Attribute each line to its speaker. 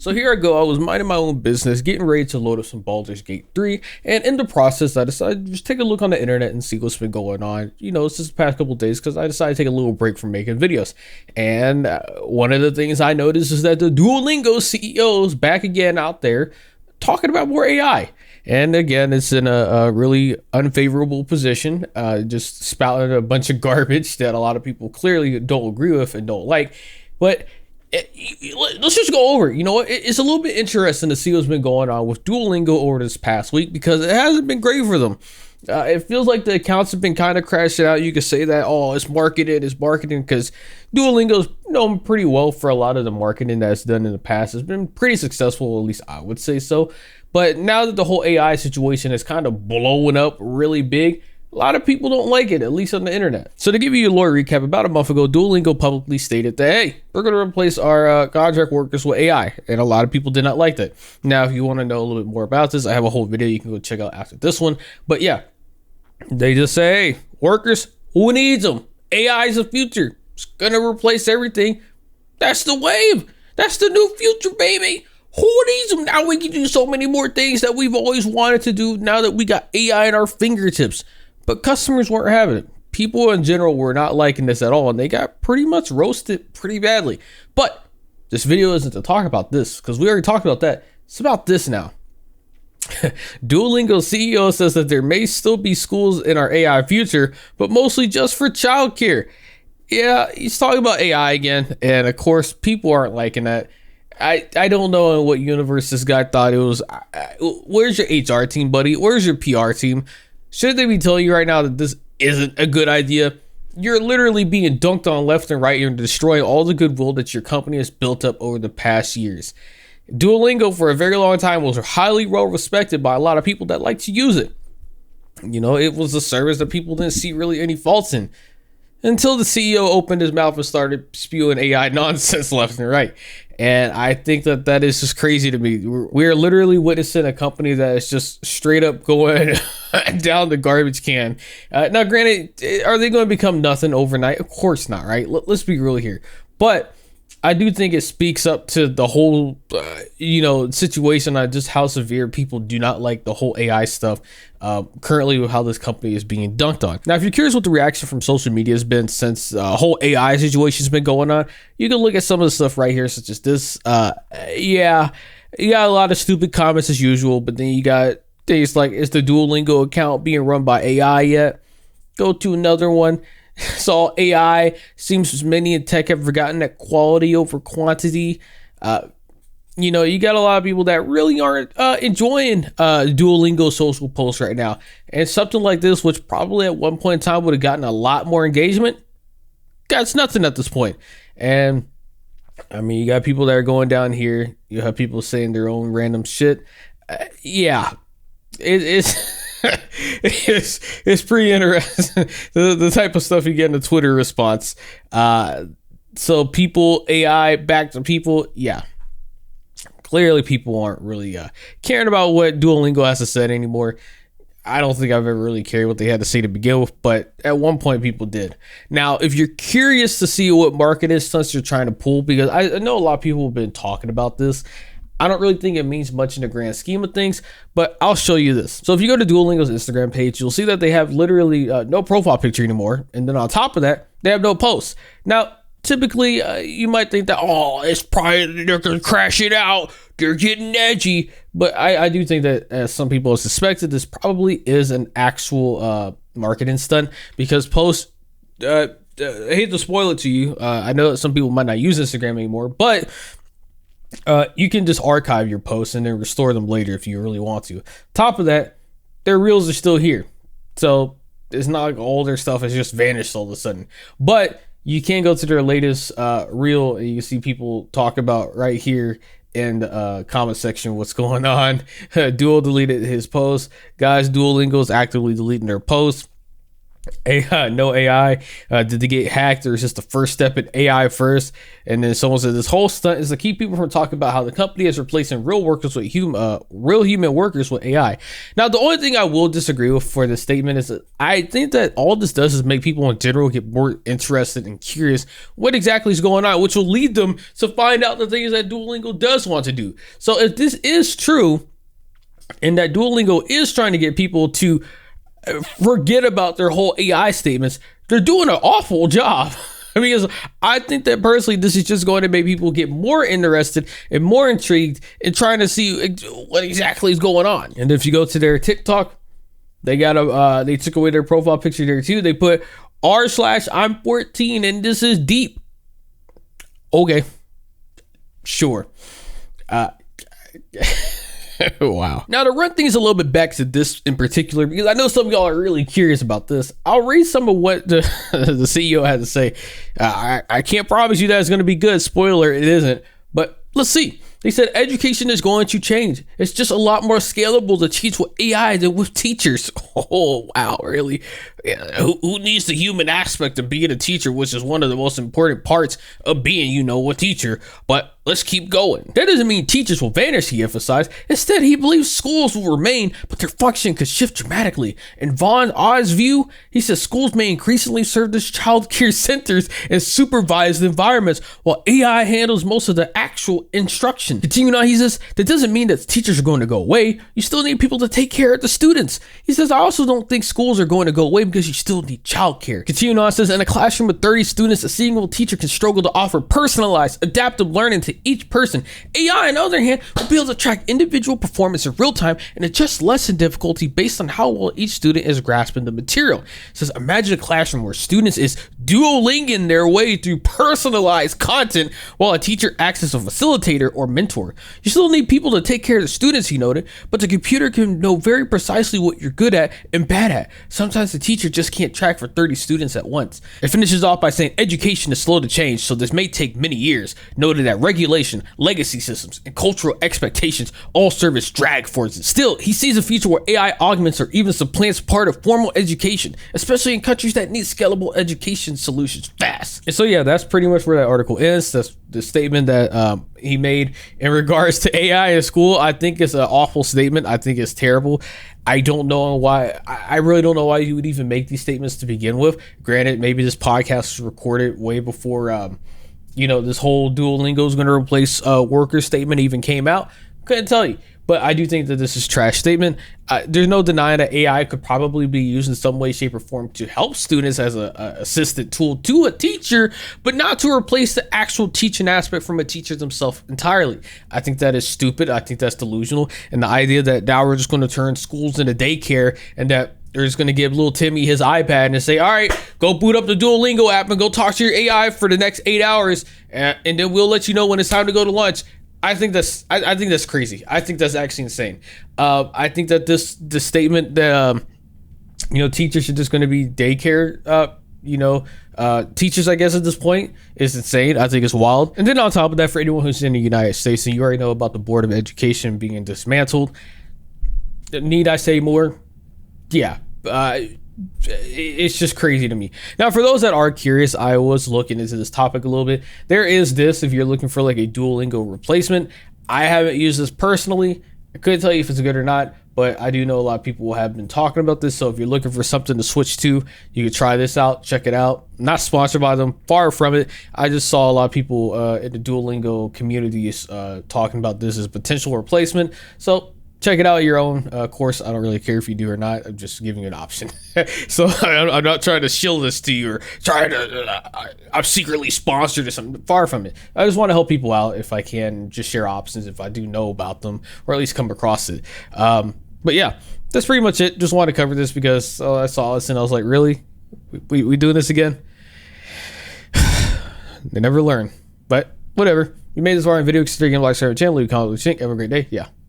Speaker 1: So here I go, I was minding my own business, getting ready to load up some Baldur's Gate 3, and in the process, I decided to just take a look on the internet and see what's been going on, it's just the past couple days, because I decided to take a little break from making videos. And one of the things I noticed is that the Duolingo CEO is back again out there talking about more AI. And again, it's in a really unfavorable position, just spouting a bunch of garbage that a lot of people clearly don't agree with and don't like. But let's just go over it. It's a little bit interesting to see what's been going on with Duolingo over this past week, because it hasn't been great for them. It feels like the accounts have been kind of crashing out. You could say that, it's marketing, because Duolingo's known pretty well for a lot of the marketing that's done in the past. It's been pretty successful, at least I would say so. But now that the whole AI situation is kind of blowing up really big, a lot of people don't like it, at least on the internet. So to give you a little recap, about a month ago, Duolingo publicly stated that, hey, we're going to replace our contract workers with AI. And a lot of people did not like that. Now, if you want to know a little bit more about this, I have a whole video you can go check out after this one. But yeah, they just say, hey, workers, who needs them? AI is the future. It's going to replace everything. That's the wave. That's the new future, baby. Who needs them? Now we can do so many more things that we've always wanted to do now that we got AI at our fingertips. But customers weren't having it. People in general were not liking this at all, and they got pretty much roasted pretty badly. But this video isn't to talk about this, because we already talked about that. It's about this now. Duolingo CEO says that there may still be schools in our AI future, but mostly just for childcare. Yeah, he's talking about AI again, and of course, people aren't liking that. I don't know in what universe this guy thought it was. Where's your HR team, buddy? Where's your PR team? Should they be telling you right now that this isn't a good idea? You're literally being dunked on left and right. You're destroying all the goodwill that your company has built up over the past years. Duolingo for a very long time was highly well respected by a lot of people that like to use it. It was a service that people didn't see really any faults in, until the CEO opened his mouth and started spewing AI nonsense left and right. And I think that is just crazy to me. We're literally witnessing a company that is just straight up going down the garbage can. Now, granted, are they going to become nothing overnight? Of course not, right? Let's be real here. But I do think it speaks up to the whole, situation on just how severe people do not like the whole AI stuff currently with how this company is being dunked on. Now, if you're curious what the reaction from social media has been since the whole AI situation has been going on, you can look at some of the stuff right here, such as this. You got a lot of stupid comments as usual, but then you got things like, is the Duolingo account being run by AI yet? Go to another one. So AI, seems many in tech have forgotten that quality over quantity. You got a lot of people that really aren't enjoying Duolingo social posts right now. And something like this, which probably at one point in time would have gotten a lot more engagement, that's nothing at this point. And I mean, you got people that are going down here. You have people saying their own random shit. It's pretty interesting, the type of stuff you get in the Twitter response. So people, AI back to people. Yeah, clearly people aren't really caring about what Duolingo has to say anymore. I don't think I've ever really cared what they had to say to begin with, but at one point people did. Now, if you're curious to see what marketing stunts you're trying to pull, because I know a lot of people have been talking about this, I don't really think it means much in the grand scheme of things, but I'll show you this. So if you go to Duolingo's Instagram page, you'll see that they have literally no profile picture anymore. And then on top of that, they have no posts. Now, typically, you might think that, it's probably, they're going to crash it out. They're getting edgy. But I do think that, as some people have suspected, this probably is an actual marketing stunt, because posts, I hate to spoil it to you. I know that some people might not use Instagram anymore, but you can just archive your posts and then restore them later if you really want to. Top of that, their reels are still here. So it's not like all their stuff has just vanished all of a sudden. But you can go to their latest reel, and you can see people talk about right here in the comment section what's going on. Duo deleted his post. Guys, Duolingo is actively deleting their posts. AI, no AI. Did they get hacked, or is just the first step in AI first? And then someone said this whole stunt is to keep people from talking about how the company is replacing real human workers with AI. Now, the only thing I will disagree with for this statement is that I think that all this does is make people in general get more interested and curious what exactly is going on, which will lead them to find out the things that Duolingo does want to do. So if this is true, and that Duolingo is trying to get people to forget about their whole AI statements, they're doing an awful job. Because I think that personally, this is just going to make people get more interested and more intrigued in trying to see what exactly is going on. And if you go to their TikTok, they they took away their profile picture there too. They put r/I'm 14 and this is deep. Okay, sure. Wow. Now, to run things a little bit back to this in particular, because I know some of y'all are really curious about this, I'll read some of what the CEO had to say. I can't promise you that it's going to be good. Spoiler, it isn't. But let's see. They said education is going to change. It's just a lot more scalable to teach with AI than with teachers. Oh, wow, really? Yeah, who needs the human aspect of being a teacher, which is one of the most important parts of being, a teacher? But let's keep going. That doesn't mean teachers will vanish, he emphasized. Instead, he believes schools will remain, but their function could shift dramatically. In Von Oz' view, he says schools may increasingly serve as child care centers and supervised environments, while AI handles most of the actual instruction. Continuing on, he says, that doesn't mean that teachers are going to go away. You still need people to take care of the students. He says, I also don't think schools are going to go away because you still need childcare. Continuing on, says, in a classroom with 30 students, a single teacher can struggle to offer personalized, adaptive learning to each person. AI, on the other hand, will be able to track individual performance in real time and adjust lesson difficulty based on how well each student is grasping the material. It says, imagine a classroom where students is Duolingoing their way through personalized content while a teacher acts as a facilitator or mentor. You still need people to take care of the students, he noted, but the computer can know very precisely what you're good at and bad at. Sometimes the teacher just can't track for 30 students at once. It finishes off by saying education is slow to change, so this may take many years. Noted that regulation, legacy systems, and cultural expectations all serve as drag forces. Still, he sees a future where AI augments or even supplants part of formal education, especially in countries that need scalable education solutions fast. And so yeah, that's pretty much where that article ends. That's the statement that he made in regards to AI in school. I think it's an awful statement. I think it's terrible. I don't know why. I really don't know why you would even make these statements to begin with. Granted, maybe this podcast was recorded way before, this whole Duolingo is going to replace workers statement even came out. Couldn't tell you. But I do think that this is a trash statement. There's no denying that AI could probably be used in some way, shape, or form to help students as a assistant tool to a teacher, but not to replace the actual teaching aspect from a teacher themselves entirely. I think that is stupid. I think that's delusional. And the idea that now we're just going to turn schools into daycare and that they're just going to give little Timmy his iPad and say, all right, go boot up the Duolingo app and go talk to your AI for the next 8 hours. And then we'll let you know when it's time to go to lunch. I think that's crazy. I think that's actually insane. I think that this statement that teachers are just going to be daycare teachers, I guess, at this point is insane. I think it's wild. And then on top of that, for anyone who's in the United States, and you already know about the Board of Education being dismantled, need I say more? Yeah. It's just crazy to me. Now, for those that are curious, I was looking into this topic a little bit. There is this, if you're looking for like a Duolingo replacement. I haven't used this personally. I couldn't tell you if it's good or not, but I do know a lot of people have been talking about this. So if you're looking for something to switch to, you can try this out, check it out. Not sponsored by them, far from it. I just saw a lot of people in the Duolingo communities talking about this as a potential replacement. So check it out at your own course. I don't really care if you do or not. I'm just giving you an option. So I'm not trying to shill this to you or trying to, I'm secretly sponsored or something. Far from it. I just want to help people out if I can, just share options if I do know about them or at least come across it. But yeah, that's pretty much it. Just wanted to cover this because I saw this and I was like, really? We doing this again? They never learn. But whatever. You made this far in video. Consider getting like, share, channel, leave a comment, leave a link. Have a great day. Yeah.